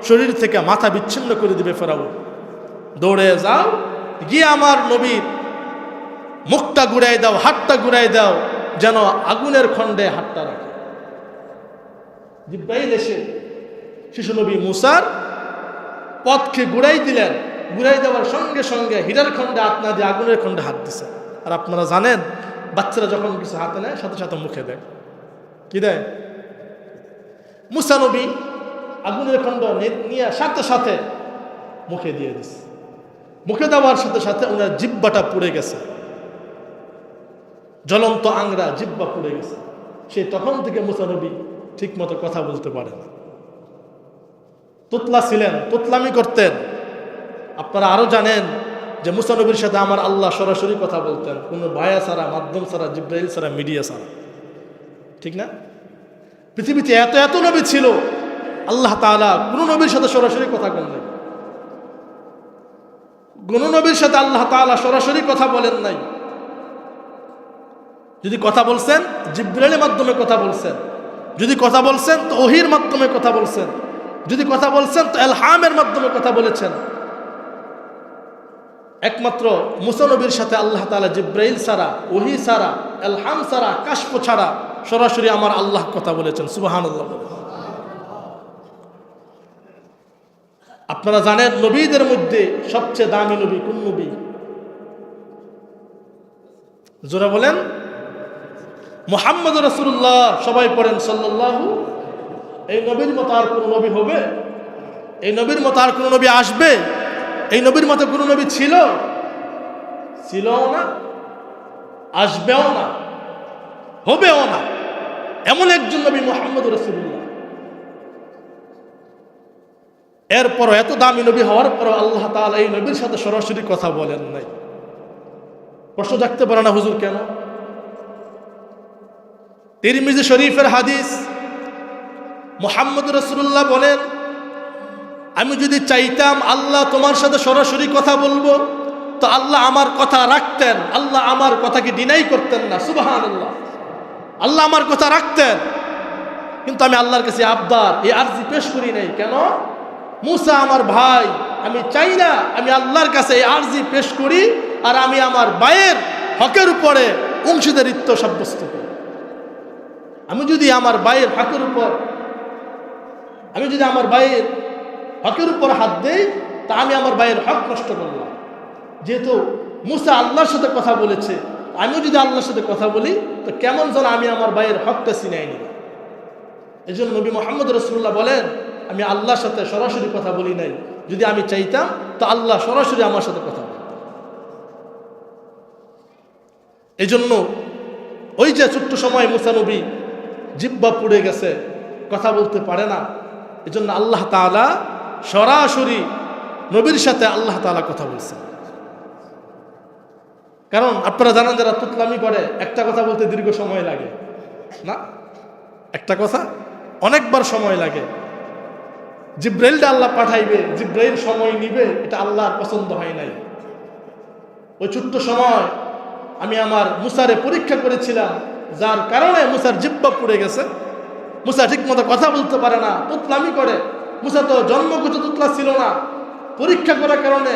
শরীর থেকে মাথা বিচ্ছিন্ন করে দিবে ফেরাউন। দৌড়ে যাও, গিয়ে আমার নবীর মুখটা ঘুরাই দাও, হাতটা ঘুরাই দাও, যেন আগুনের খণ্ডে হাতটা রাখে। জিব্রাইল এসে শিশু নবী মুসার পথকে ঘুরাই দিলেন। ঘুরাই দেওয়ার সঙ্গে সঙ্গে হীরার খণ্ডে হাত না দিয়ে আগুনের খণ্ডে হাত দিছে। আর আপনারা জানেন বাচ্চারা যখন কিছু হাতে নেয় সাথে সাথে মুখে দেয়। কি দেয়? মুসা নবী আগুনের খণ্ড নিয়ে সাথে সাথে মুখে দিয়ে দিছে। মুখে দেওয়ার সাথে সাথে ওনার জিব্বাটা পুড়ে গেছে, জ্বলন্ত আংরা জিব্বা পুড়ে গেছে। সে তখন থেকে মুসা নবী ঠিক মতো কথা বলতে পারে না। তোতলা ছিলেন, তোতলামি করতেন। আপনারা আরো জানেন যে মুসা নবীর সাথে আমার আল্লাহ সরাসরি কথা বলতেন, কোনো ভায়া ছাড়া, মাধ্যম ছাড়া, জিব্রাইল ছাড়া, মিডিয়া ছাড়া। ঠিক না? পৃথিবীতে এত এত নবী ছিল, আল্লাহ তাআলা কোন নবীর সাথে সরাসরি কথা বলেন নাই। কোন নবীর সাথে আল্লাহ তাআলা সরাসরি কথা বলেন নাই। যদি কথা বলছেন জিব্রাইলের মাধ্যমে কথা বলছেন, যদি কথা বলছেন তো ওহীর মাধ্যমে কথা বলছেন, যদি কথা বলছেন তো ইলহামের মাধ্যমে কথা বলেছেন। একমাত্র মুসা নবীর সাথে আল্লাহ তাআলা জিব্রাইল ছাড়া, ওহী ছাড়া, ইলহাম ছাড়া, কাশফ ছাড়া সরাসরি আমার আল্লাহ কথা বলেছেন। সুবহানাল্লাহ। আপনারা জানেন নবীদের মধ্যে সবচেয়ে দামি নবী কোন নবী? জোরে বলেন। মুহাম্মদ রাসূলুল্লাহ। সবাই পড়েন সাল্লাল্লাহু। এই নবীর মতো আর কোন নবী হবে? এই নবীর মতো আর কোন নবী আসবে? এই নবীর মতো কোন নবী ছিল? ছিলও না, আসবেও না, হবেও না। এমন একজন নবী মুহাম্মদ রাসূলুল্লাহ। এরপর এত দামি নবী হওয়ার পর আল্লাহ তাআলা এই নবীর সাথে সরাসরি কথা বলেন নাই। প্রশ্ন জাগতে পারে না, হুজুর কেন? তিরমিজি শরীফের হাদিস, মুহাম্মদ রাসূলুল্লাহ বলেন, আমি যদি চাইতাম আল্লাহ তোমার সাথে সরাসরি কথা বলবো, তো আল্লাহ আমার কথা রাখতেন। আল্লাহ আমার কথাকে ডিনাই করতেন না। সুবহানাল্লাহ। আল্লাহ আমার কথা রাখতেন, কিন্তু আমি আল্লাহর কাছে আবদার, এই আরজি পেশ করি নাই। কেন? মুসা আমার ভাই, আমি চাই না আমি আল্লাহর কাছে এই আরজি পেশ করি আর আমি আমার ভাইয়ের হকের উপরে অংশীদারিত্ব সাব্যস্ত করি। আমি যদি আমার ভাইয়ের হকের উপর হাত দেই, তা আমি আমার ভাইয়ের হক নষ্ট করলাম। যেহেতু মুসা আল্লাহর সাথে কথা বলেছে, আমি যদি আল্লাহর সাথে কথা বলি, তো কেমন যেন আমি আমার ভাইয়ের হকটা ছিনাই নিই। এই জন্য নবী মুহাম্মদ রাসূলুল্লাহ বলেন, আমি আল্লাহর সাথে সরাসরি কথা বলি নাই। যদি আমি চাইতাম তো আল্লাহ সরাসরি আমার সাথে কথা বলতেন। এই জন্য ওই যে ছোট্ট সময় মুসা নবী জিহ্বা পুড়ে গেছে, কথা বলতে পারে না। এই জন্য আল্লাহ তাআলা সরাসরি নবীর সাথে আল্লাহ তাআলা কথা বলছেন। কারণ আপনারা জানেন, যারা তুতলামি করে একটা কথা বলতে দীর্ঘ সময় লাগে না? একটা কথা অনেকবার সময় লাগে। জিব্রাইলটা আল্লাহ পাঠাইবে, জিব্রাইল সময় নিবে, এটা আল্লাহর পছন্দ হয় নাই। ওই ছোট্ট সময় আমি আমার মুসারে পরীক্ষা করেছিলাম, যার কারণে মুসার জিহ্বা পুড়ে গেছে। মুসা ঠিক মতো কথা বলতে পারে না, তুতলামি করে। মুসা তো জন্মগত তুতলা ছিল না, পরীক্ষা করার কারণে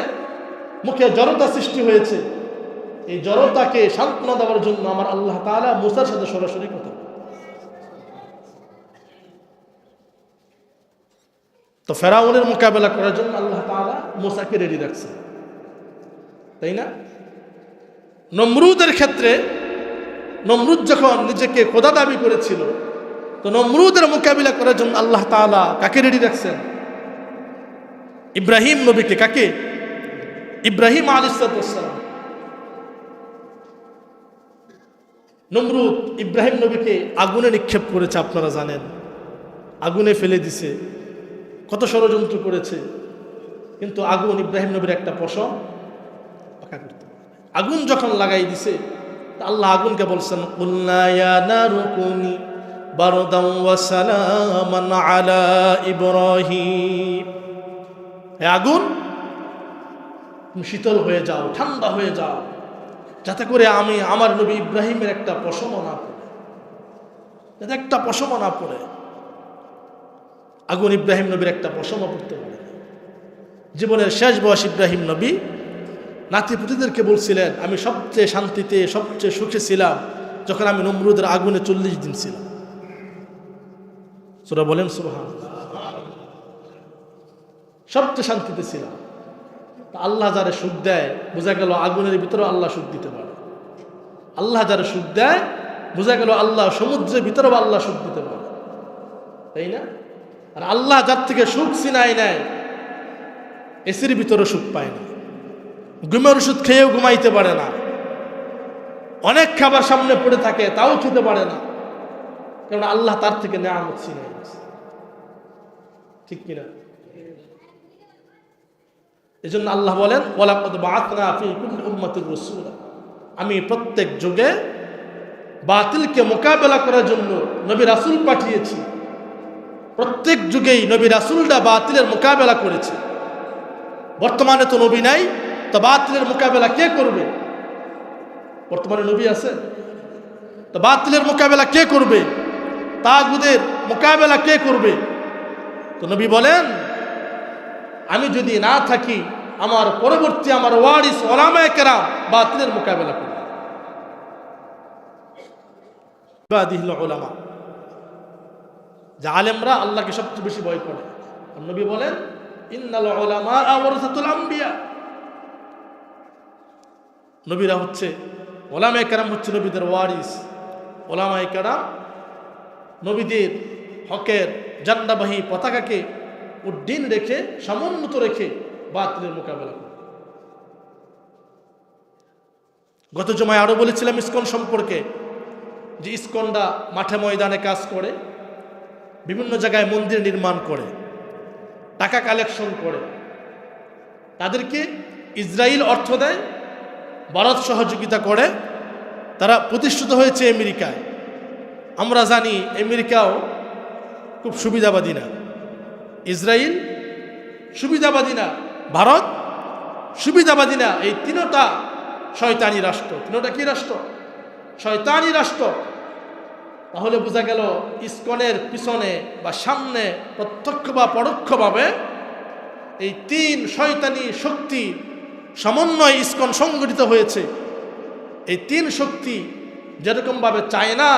মুখে জড়তা সৃষ্টি হয়েছে। এই জড়তাকে সান্ত্বনা দেওয়ার জন্য আমার আল্লাহ তাআলা মুসার সাথে সরাসরি কথা বলেন। তো ফেরাউনের মোকাবেলা করার জন্য আল্লাহ তাআলা মুসাকে রেডি রাখছে, তাই না? নমরুদের ক্ষেত্রে, নমরুদ যখন নিজেকে খোদা দাবি করেছিল, তো নমরুদের মোকাবিলা করার জন্য আল্লাহ তাআলা কাকে রেডি রাখছেন? ইব্রাহিম নবীকে। কাকে? ইব্রাহিম আলাইহিস সালাম। নমরুদ ইব্রাহিম নবীকে আগুনে নিক্ষেপ করেছে, আপনারা জানেন। আগুনে ফেলে দিছে, কত ষড়যন্ত্র করেছে, কিন্তু আগুন ইব্রাহিম নবীর একটা পশম পাকা করতে পারে। আগুন যখন লাগাই দিছে, আল্লাহ আগুনকে বলছেন, কুলনা ইয়া নারু কুনি বারদান ওয়া সালামান আলা ইব্রাহিম। হে আগুন, তুমি শীতল হয়ে যাও, ঠান্ডা হয়ে যাও, যাতে করে আমি আমার নবী ইব্রাহিমের একটা পশমও না পড়ে, যাতে একটা পশমও না পড়ে। আগুন ইব্রাহিম নবীর একটা পশমও পড়তে পারে। জীবনের শেষ বয়স ইব্রাহিম নবী নাতিপুতিদেরকে বলছিলেন, আমি সবচেয়ে শান্তিতে, সবচেয়ে সুখে ছিলাম যখন আমি নমরুদের আগুনে 40 দিন ছিলাম। সূরা বলেন সুবহানাল্লাহ। সবচেয়ে শান্তিতে ছিলাম। আল্লাহ যারা সুখ দেয়, বোঝা গেল আগুনের ভিতরেও আল্লাহ সুখ দিতে পারে। আল্লাহ যারা সুখ দেয়, বোঝা গেল আল্লাহ সমুদ্রের ভিতরেও আল্লাহ সুখ দিতে পারে, তাই না? আর আল্লাহ যার থেকে সুখ ছিনাই নেয়, এসির ভিতরে সুখ পায় না, ঘুমের ওষুধ খেয়েও ঘুমাইতে পারে না, অনেক খাবার সামনে পড়ে থাকে তাও খেতে পারে না, কারণ আল্লাহ তার থেকে নেয়ামত ছিনাই নিয়েছে। ঠিক কিনা? এই জন্য আল্লাহ বলেন, ওয়ালাকাদ বাআসনা ফী কুল্লি উম্মাতির রাসূলা, আমি প্রত্যেক যুগে বাতিলকে মোকাবেলা করার জন্য নবী রাসূল পাঠিয়েছি। প্রত্যেক যুগেই নবী রাসূলরা বাতিলের মোকাবেলা করেছে। বর্তমানে তো নবী নাই, তো বাতিলের মোকাবেলা কে করবে? বর্তমানে নবী আছে, তো বাতিলের মোকাবেলা কে করবে? তাগুদের মোকাবেলা কে করবে? তো নবী বলেন, আমি যদি না থাকি, আমার পরবর্তী আমার ওয়ারিস ওলামায়ে কেরাম বাতিলের মোকাবেলা করবে। ইবাদিহিল উলামা, যে আলেমরা আল্লাহকে সবচেয়ে বেশি ভয় করে। নবী বলেন ইন্নাল উলামা ওয়ারাসাতুল আম্বিয়া, নবীরা হচ্ছে, ওলামায়ে কেরাম হচ্ছে নবীদের ওয়ারিস। ওলামায়ে কেরাম নবীদের হকের জান্ডাবাহী পতাকাকে উড্ডীন রেখে, সমুন্নত রেখে বাতিলের মোকাবেলা করে। গত জমায় আরো বলেছিলাম ইসকন সম্পর্কে, যে ইসকনরা মাঠে ময়দানে কাজ করে, বিভিন্ন জায়গায় মন্দির নির্মাণ করে, টাকা কালেকশন করে, তাদেরকে ইসরায়েল অর্থ দেয়, ভারত সহযোগিতা করে, তারা প্রতিষ্ঠিত হয়েছে আমেরিকায়। আমরা জানি আমেরিকাও খুব সুবিধাবাদী না, ইসরায়েল সুবিধাবাদী না, ভারত সুবিধাবাদী না। এই তিনটা শয়তানি রাষ্ট্র। তিনটা কি রাষ্ট্র? শয়তানি রাষ্ট্র। তাহলে বোঝা গেল ইসকনের পিছনে বা সামনে প্রত্যক্ষ বা পরোক্ষভাবে এই তিন শয়তানি শক্তি সমন্বয় ইসকন সংগঠিত হয়েছে। এই তিন শক্তি যেরকমভাবে চায় না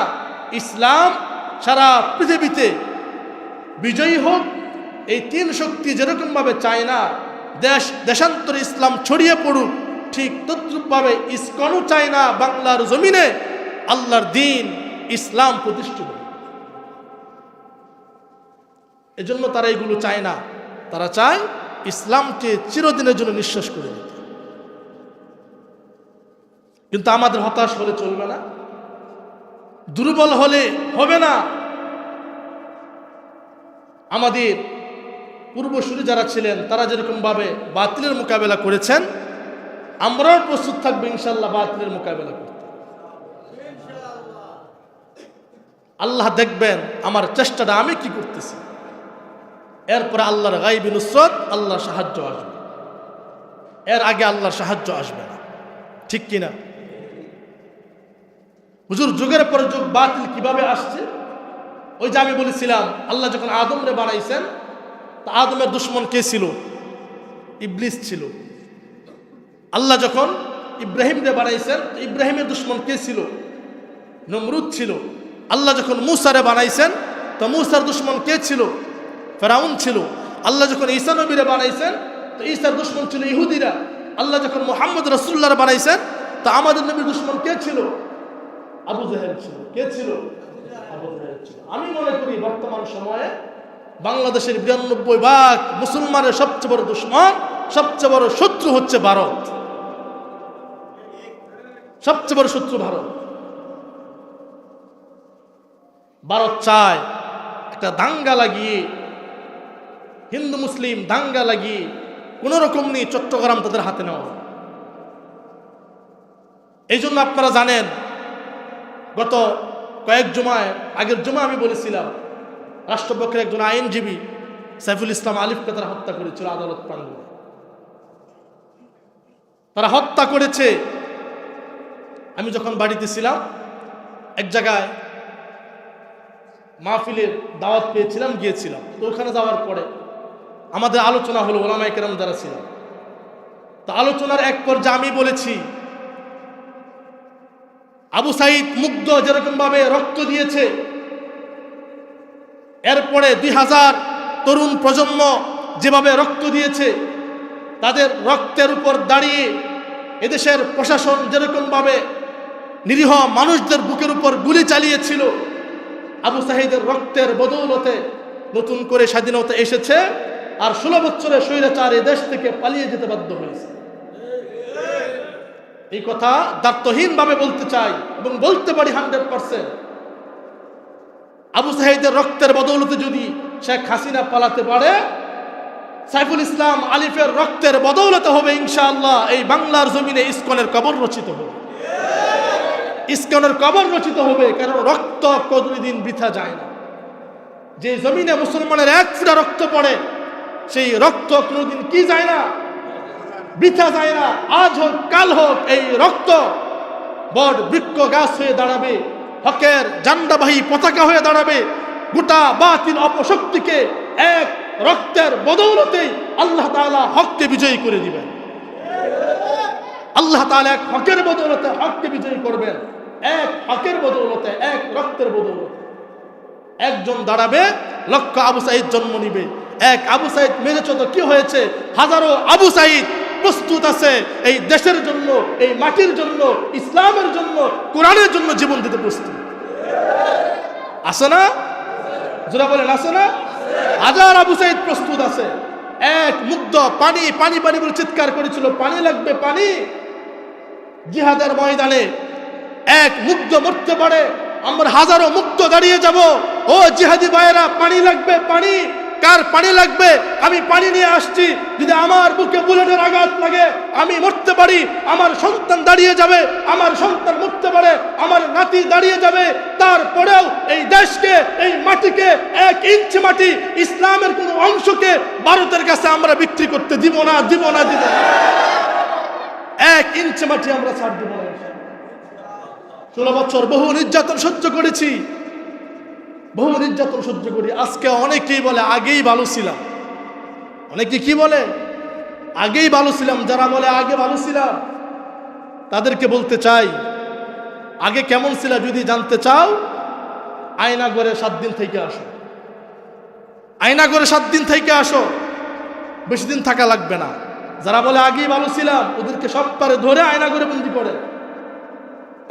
ইসলাম সারা পৃথিবীতে বিজয়ী হোক, এই তিন শক্তি যেরকমভাবে চায় না দেশান্তরে ইসলাম ছড়িয়ে পড়ুক, ঠিক তদ্রূপভাবে ইসকনও চায় না বাংলার জমিনে আল্লাহর দ্বীন ইসলাম প্রতিষ্ঠিত। এজন্য তারা এগুলো চায় না, তারা চায় ইসলামকে চিরদিনের জন্য নিঃশ্বাস করে দিতে। কিন্তু আমাদের হতাশ হলে চলবে না, দুর্বল হলে হবে না। আমাদের পূর্বসূরি যারা ছিলেন তারা যেরকম ভাবে বাতিলের মোকাবেলা করেছেন, আমরাও প্রস্তুত থাকবো ইনশাআল্লাহ বাতিলের মোকাবেলা করতে। আল্লাহ দেখবেন আমার চেষ্টাটা আমি কি করতেছি, এরপরে আল্লাহর গায়বী নুসরত, আল্লাহর সাহায্য আসবে। এর আগে আল্লাহর সাহায্য আসবে না, ঠিক কিনা? হুজুর, যুগের পর যুগ বাতিল কিভাবে আসছে? ওই যে আমি বলেছিলাম, আল্লাহ যখন আদমরে বানাইছেন, তা আদমের দুশ্মন কে ছিল? ইবলিস ছিল। আল্লাহ যখন ইব্রাহিমরে বানাইছেন, ইব্রাহিমের দুশ্মন কে ছিল? নমরুদ ছিল। আল্লাহ যখন মূসারে বানাইছেন, তো মূসার দুশ্মন কে ছিল? ফেরাউন ছিল। আল্লাহ যখন ঈসা নবীরে বানাইছেন, তো ঈসার দুশ্মন ছিল ইহুদিরা। আল্লাহ যখন মুহাম্মদ রাসূলুল্লাহরে বানাইছেন, তো আমাদের নবীর দুশ্মন কে ছিল? আবু জাহেল ছিল। কে ছিল? আবু জাহেল ছিল। আমি মনে করি বর্তমান সময়ে বাংলাদেশের 92% মুসলমানের সবচেয়ে বড় দুশ্মন, সবচেয়ে বড় শত্রু হচ্ছে ভারত। সবচেয়ে বড় শত্রু ভারত। ভারত চায় একটা দাঙ্গা লাগিয়ে, হিন্দু মুসলিম দাঙ্গা লাগিয়ে কোন রকম নিয়ে চট্টগ্রাম তাদের হাতে নেওয়া। এই জন্য আপনারা জানেন, গত কয়েক জুমায়, আগের জুমা আমি বলেছিলাম, রাষ্ট্রপক্ষের একজন আইনজীবী সাইফুল ইসলাম আলিফকে তারা হত্যা করেছিল আদালত প্রাঙ্গণে। তারা হত্যা করেছে। আমি যখন বাড়িতে ছিলাম, এক জায়গায় মাহফিলের দাওয়াত পেয়েছিলাম, গিয়েছিলাম। তো ওখানে যাওয়ার পরে আমাদের আলোচনা হলো, ওলামায়ে কেরাম যারা ছিলেন। তো আলোচনার এক পর্যায়ে আমি বলেছি, আবু সাঈদ মুগ্ধ যেরকম ভাবে রক্ত দিয়েছে, এরপরে 2000 তরুণ প্রজন্ম যেভাবে রক্ত দিয়েছে, তাদের রক্তের উপর দাঁড়িয়ে এদেশের প্রশাসন যেরকম ভাবে নিরীহ মানুষদের বুকের উপর গুলি চালিয়েছিল, আবু সাঈদের রক্তের বদৌলতে নতুন করে স্বাধীনতা এসেছে। আর 16 বছরের স্বৈরাচার এই দেশ থেকে পালিয়ে যেতে বাধ্য হয়েছে। এই কথা দায়িত্বহীন ভাবে বলতে চাই এবং বলতে পারি 100%। আবু সাঈদের রক্তের বদৌলতে যদি শেখ হাসিনা পালাতে পারে, সাইফুল ইসলাম আলিফের রক্তের বদৌলতে হবে ইনশাআল্লাহ এই বাংলার জমিনে ইসকনের কবর রচিত হবে। ইসকনের কবর রচিত হবে, কারণ রক্ত কোনদিন বৃথা যায় না। যে জমিনে মুসলমানের এক ফোঁটা রক্ত পড়ে, সেই রক্ত কোনদিন কি যায় না? বৃথা যায় না। আজ হোক কাল হোক এই রক্ত বট বৃক্ষ গাছ হয়ে দাঁড়াবে, হকের জান্ডাবাহী পতাকা হয়ে দাঁড়াবে। গোটা বাতিল অপশক্তিকে এক রক্তের বদৌলতেই আল্লাহ তাআলা হককে বিজয়ী করে দিবেন। আল্লাহ তাআলা এক হকের বদৌলতে হককে বিজয়ী করবেন। এক হকের বদৌলতে, এক রক্তের বদৌলতে। একজন দাঁড়াবে, লক্ষ আবু সাঈদ জন্ম নিবে। এক আবু সাঈদ মেরেছ তো কি হয়েছে? হাজারো আবু সাঈদ প্রস্তুত আছে এই দেশের জন্য, এই মাটির জন্য, ইসলামের জন্য, কোরআনের জন্য জীবন দিতে প্রস্তুত। আছে না? যারা বলেন আছে না? হাজার আবু সাঈদ প্রস্তুত আছে। এক মুগ্ধ পানি পানি পানি বলে চিৎকার করেছিল, পানি লাগবে পানি। জিহাদের ময়দানে এক মুগ্ধ মরতে পারে, আমরা হাজারো মুগ্ধ দাঁড়িয়ে যাব। ও জিহাদি ভাইয়েরা, পানি লাগবে পানি। কার পানি লাগবে? আমি পানি নিয়ে আসছি। যদি আমার বুকে বুলেটের আঘাত লাগে, আমি মরতে পারি, আমার সন্তান দাঁড়িয়ে যাবে, আমার সন্তান মরতে পারে, আমার নাতি দাঁড়িয়ে যাবে। তারপরেও এই দেশকে, এই মাটিকে, 1 ইঞ্চি মাটি, ইসলামের কোন অংশকে ভারতের কাছে আমরা বিক্রি করতে দিব না, দিব না, দিব না। 1 ইঞ্চি মাটি আমরা ছাড় দিব না। 16 বছর বহু নির্যাতন সহ্য করেছি, বহু নির্যাতন সহ্য করি। আজকে অনেকেই বলে আগেই ভালো ছিলাম। অনেকে কি বলে? আগেই ভালো ছিলাম। যারা বলে আগে ভালো ছিলাম, তাদেরকে বলতে চাই, আগে কেমন ছিল যদি জানতে চাও, আয়নাগড়ে 7 দিন থেকে আসো। আয়নাগড়ে 7 দিন থেকে আসো, বেশি দিন থাকা লাগবে না। যারা বলে আগেই ভালো ছিলাম, ওদেরকে সব পারে ধরে আয়নাগড়ে বন্দি করে,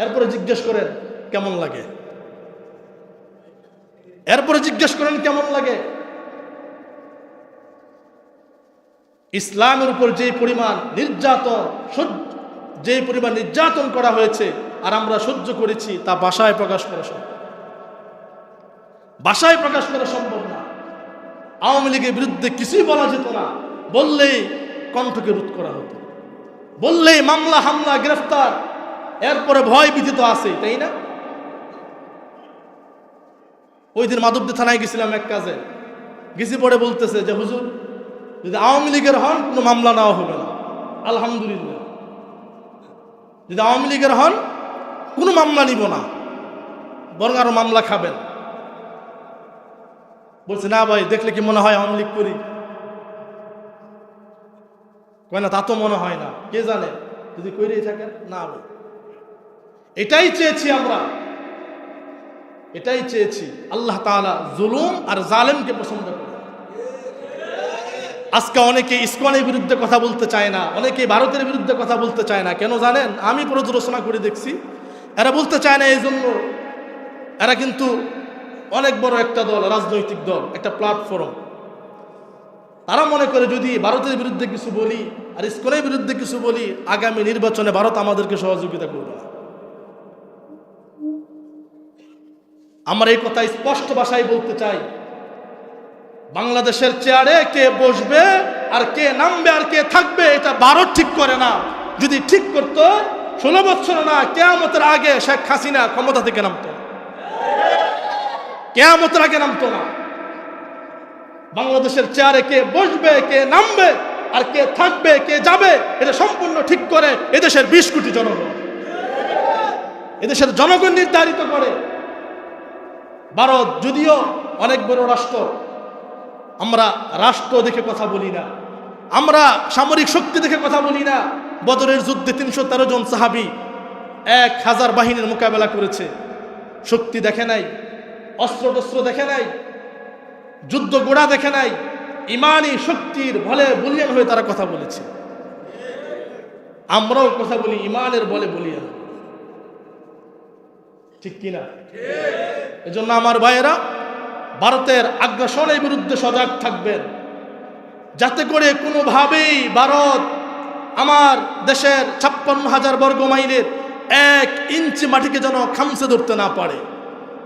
এরপরে জিজ্ঞেস করেন কেমন লাগে। এরপরে জিজ্ঞেস করেন কেমন লাগে। ইসলামের উপর যে পরিমাণ নির্যাতন করা হয়েছে আর আমরা সহ্য করেছি, তা ভাষায় প্রকাশ করা সম্ভব, ভাষায় প্রকাশ করা সম্ভব না। আওয়ামী লীগের বিরুদ্ধে কিছুই বলা যেত না, বললেই কণ্ঠকে রোধ করা হতো, বললেই মামলা হামলা গ্রেফতার। এরপরে ভয় ভীতি তো আছেই, তাই না? ওই দিন মাধবদী থানায় গেছিলাম এক কাজে, গেছি পরে বলতেছে যে হুজুর, যদি আওয়ামী লীগের হন কোনো মামলা নেওয়া হবে না। আলহামদুলিল্লাহ। যদি আওয়ামী লীগের হন কোনো মামলা নিব না, বরং আরো মামলা খাবেন। বলছে না ভাই, দেখলে কি মনে হয় আওয়ামী লীগ করি? কয় না, তা তো মনে হয় না। কে জানে, যদি করেই থাকেন। না ভাই, এটাই চেয়েছি আমরা, এটাই চেয়েছি। আল্লাহ তাআলা জুলুম আর জালেমকে পছন্দ করে। আজকে অনেকে ইসকনের বিরুদ্ধে কথা বলতে চায় না, অনেকে ভারতের বিরুদ্ধে কথা বলতে চায় না। কেন জানেন? আমি পর্যালোচনা করে দেখছি, এরা বলতে চায় না এই জন্য, এরা কিন্তু অনেক বড় একটা দল, রাজনৈতিক দল, একটা প্ল্যাটফর্ম। তারা মনে করে যদি ভারতের বিরুদ্ধে কিছু বলি আর ইসকনের বিরুদ্ধে কিছু বলি, আগামী নির্বাচনে ভারত আমাদেরকে সহযোগিতা করবে না। আমরা এই কথা স্পষ্ট ভাষায় বলতে চাই, বাংলাদেশের চেয়ারে কে বসবে আর কে নামবে আর কে থাকবে, এটা ভারত ঠিক করে না। যদি ঠিক করতো, 16 বছর না, কিয়ামতের আগে শেখ হাসিনা ক্ষমতা থেকে নামতো, কিয়ামতের আগে নামতো না। বাংলাদেশের চেয়ারে কে বসবে, কে নামবে আর কে থাকবে, কে যাবে, এটা সম্পূর্ণ ঠিক করে এদেশের 20 কোটি জনগণ। এদেশের জনগণ নির্ধারিত করে। ভারত যদিও অনেক বড় রাষ্ট্র, আমরা রাষ্ট্র দেখে কথা বলি না, আমরা সামরিক শক্তি দেখে কথা বলি না। বদরের যুদ্ধে 313 জন সাহাবী 1000 বাহিনীর মোকাবেলা করেছে। শক্তি দেখে নাই, অস্ত্র টস্ত্র দেখে নাই, যুদ্ধ গোড়া দেখে নাই, ইমানি শক্তির বলে বলিয়ান হয়ে তারা কথা বলেছে। আমরাও কথা বলি ইমানের বলে বলিয়ান, ঠিক কিনা? এজন্য আমার ভাইয়েরা, ভারতের আগ্রাসনের বিরুদ্ধে সজাগ থাকবেন, যাতে করে কোনোভাবেই ভারত আমার দেশের 56,000 বর্গ মাইলের 1 ইঞ্চি মাটিকে যেন খামচে ধরতে না পারে,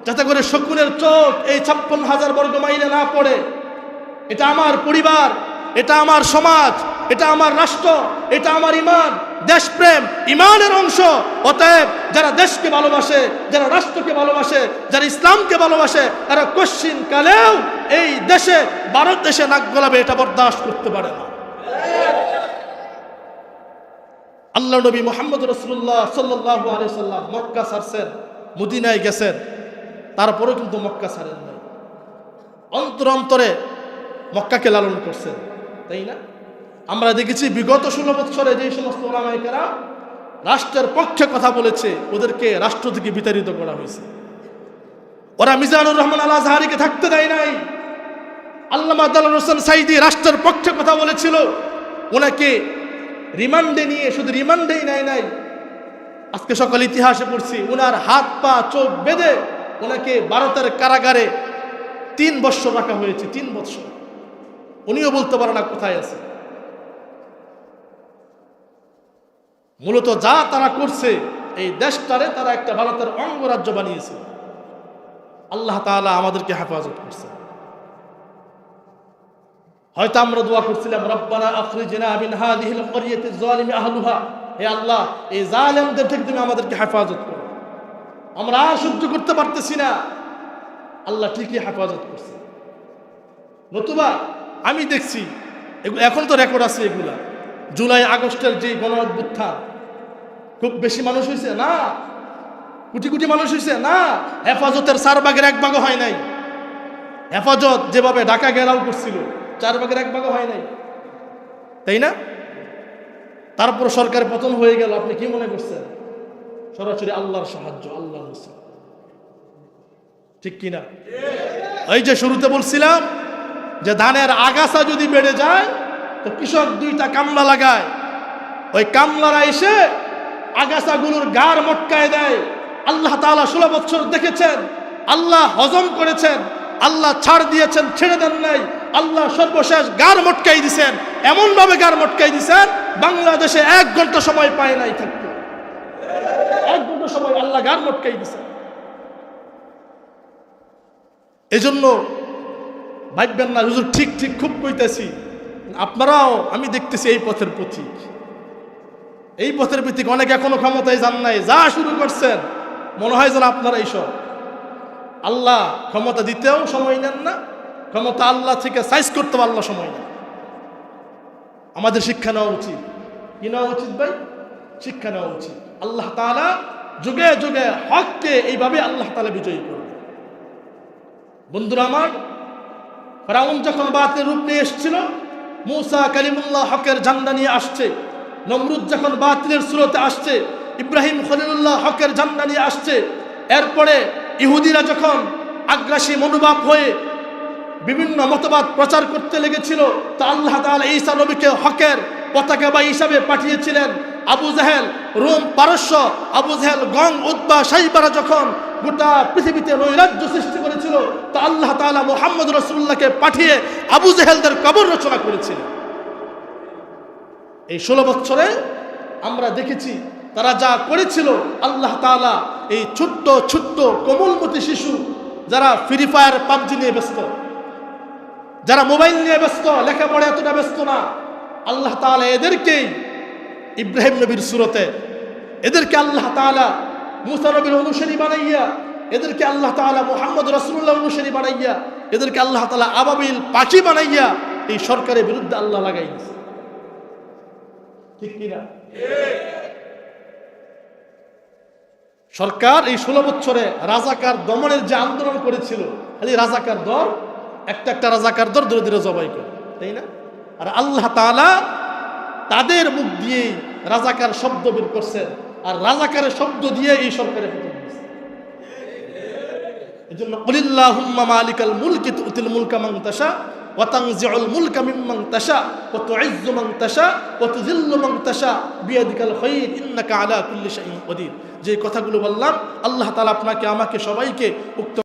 যাতে করে শকুনের চোখ এই 56,000 বর্গ মাইলে না পড়ে। এটা আমার পরিবার, এটা আমার সমাজ, এটা আমার রাষ্ট্র, এটা আমার ইমান, দেশপ্রেম ইমানের অংশ। অতএব যারা দেশকে ভালোবাসে, যারা রাষ্ট্রকে ভালোবাসে, যারা ইসলামকে ভালোবাসে, তারা কশ্চিন কালেও এই দেশে, ভারত দেশে নাক গলাবে, এটা বরদাস্ত করতে পারে না। আল্লাহ নবী মুহাম্মদ রাসূলুল্লাহ সাল্লাল্লাহু আলাইহি সাল্লাম মক্কা ছাড়ছেন, মদিনায় গেছেন, তারপরেও কিন্তু মক্কা ছাড়েন নাই। অন্তরে অন্তরে মক্কাকে লালন করছেন, তাই না? আমরা দেখেছি বিগত 16 বছরে যে সমস্ত উলামায়ে কেরাম রাষ্ট্রের পক্ষে কথা বলেছে ওদেরকে রাষ্ট্র থেকে বিতাড়িত করা হয়েছে। ওরা মিজানুর রহমান আল আজহারিকে থাকতে দেয় নাই। আল্লামা আদালুল হোসেন সাইদি রাষ্ট্রের পক্ষে কথা বলেছিল, ওনাকে রিমান্ডে নিয়ে শুধু রিমান্ডেই নেয় নাই, আজকে সকাল ইতিহাসে পড়ছি ওনার হাত পা চোখ বেঁধে ওনাকে ভারতের কারাগারে 3 বৎসর রাখা হয়েছে। 3 বৎসর। উনিও বলতে পারে না কোথায় আছে। মূলত যা তারা করছে, এই দেশটারে তারা একটা ভারতের অঙ্গরাজ্য বানিয়েছে। আল্লাহ তাআলা আমাদেরকে হেফাজত করছে। হয়তো আমরা দোয়া করছিলাম, রব্বানা আখরিজনা মিন হাযিহিল ক্বরিয়াতিজ যালিমি আহলুহা, হে আল্লাহ এই জালেমদের থেকে তুমি আমাদেরকে হেফাজত করো, আমরা আর সহ্য করতে পারতেছি না। আল্লাহ ঠিকই হেফাজত করছে। নতুবা আমি দেখছি এখন তো রেকর্ড আছে এগুলা, জুলাই আগস্টের যে গণ অভ্যুত্থান, খুব বেশি মানুষ হয়েছে না, কোটি কোটি মানুষ হয়েছে না, হেফাজতের 4 ভাগের 1 ভাগও হয় নাই। হেফাজত যেভাবে ঢাকা ঘেরাও করছিল 4 ভাগের 1 ভাগও হয় নাই, তাই না? তারপর সরকার পতন হয়ে গেল। আপনি কি মনে করছেন? সরাসরি আল্লাহর সাহায্য, আল্লাহর নসর, ঠিক কিনা? এই যে শুরুতে বলছিলাম যে ধানের আগাছা যদি বেড়ে যায় তো কৃষক 2টা কামলা লাগায়, ওই কামলারা এসে আগাছাগুলোর গাড় মটকায় দেয়। আল্লাহ তাআলা 16 বছর দেখেছেন, আল্লাহ হজম করেছেন, আল্লাহ ছাড় দিয়েছেন, ছেড়ে দেন নাই। আল্লাহ সর্বশেষ গাড় মটকাই দিছেন, এমন ভাবে গাড় মটকাই দিছেন বাংলাদেশে 1 ঘন্টা সময় পায় নাই থাকতে। 1 ঘন্টা সময় আল্লাহ গাড় মটকাই দিছেন। এজন্য ভাববেন না হুজুর ঠিক ঠিক খুব কইতেছি, আপনারাও আমি দেখতেছি এই পথের পথিক, এই পথের পথিক। অনেকে এখনো ক্ষমতায় যান নাই, যা শুরু করছেন মনে হয় যেন আপনারা এইসব। আল্লাহ ক্ষমতা দিতেও সময় নেন না, ক্ষমতা আল্লাহ থেকে সাইজ করতেও আল্লাহ সময় নেন। আমাদের শিক্ষা নেওয়া উচিত। কি নেওয়া উচিত ভাই? শিক্ষা নেওয়া উচিত। আল্লাহ তাআলা যুগে যুগে হককে এইভাবে আল্লাহ তাআলা বিজয়ী করবে। বন্ধুরা আমার, ফিরআউন যখন বাতিলের রূপ নিয়ে এসেছিল, মূসা কালিমুল্লাহ হকের ঝান্ডা নিয়ে আসছে। নমরুদ যখন বাতিলের সুরতে আসছে, ইব্রাহিম খলিলুল্লাহ হকের ঝান্ডা নিয়ে আসছে। এরপরে ইহুদিরা যখন আগ্রাসী মনোভাব হয়ে বিভিন্ন মতবাদ প্রচার করতে লেগেছিল, তা আল্লাহ তাআলা ঈসা নবীকে হকের পতাকাবাহী হিসাবে পাঠিয়েছিলেন। আবু জাহেল, রোম, পারস্য, আবু জাহেল, গং, উতবা, শাইবারা যখন গোটা পৃথিবীতে নৈরাজ্য সৃষ্টি করেছিল, তা আল্লাহ তাআলা মুহাম্মদ রাসূলুল্লাহকে পাঠিয়ে আবু জাহেলদের কবর রচনা করেছিলেন। এই 16 বছরে আমরা দেখেছি তারা যা করেছিল। আল্লাহ তাআলা এই ছোট্ট ছোট্ট কোমলমতি শিশু যারা ফ্রি ফায়ার, পাবজি নিয়ে ব্যস্ত, যারা মোবাইল নিয়ে ব্যস্ত, লেখাপড়া এতটা ব্যস্ত না, আল্লাহ তাআলা এদেরকেই ইব্রাহিম নবীর সুরতে, এদেরকে আল্লাহ তাআলা মুসা নবীর অনুসারী বানাইয়া, এদেরকে আল্লাহ তাআলা মুহাম্মদ রাসূলুল্লাহ অনুসারী বানাইয়া, এদেরকে আল্লাহ তাআলা আবাবিল পাখি বানাইয়া এই সরকারের বিরুদ্ধে আল্লাহ লাগাই দিয়েছে। ঠিক কিনা? সরকার এই 16 বছরে রাজাকার দমনের যে আন্দোলন করেছিল, খালি রাজাকার দল একটা একটা রাজাকার দল ধীরে ধীরে জবাই করে, তাই না? আর আল্লাহ তাআলা তাদের মুখ দিয়ে রাজাকার শব্দ বের করছেন, আর রাজাকারের শব্দ দিয়ে এই সরকারের পতন হয়েছে। এজন্য কুলিল্লাহুম্মা মালিকাল মুলকি তুতিল মুলকা মান তাশা ওয়া তানজিউল মুলকা মিম্মান তাশা ওয়া তুইজ্জু মান তাশা ওয়া তুযিল্লু মান তাশা বিয়াদিকাল খায়র ইন্নাকা আলা কুল্লি শাইইন কাদির। যে কথাগুলো বললাম, আল্লাহ তাআলা আপনাকে আমাকে সবাইকে উক্ত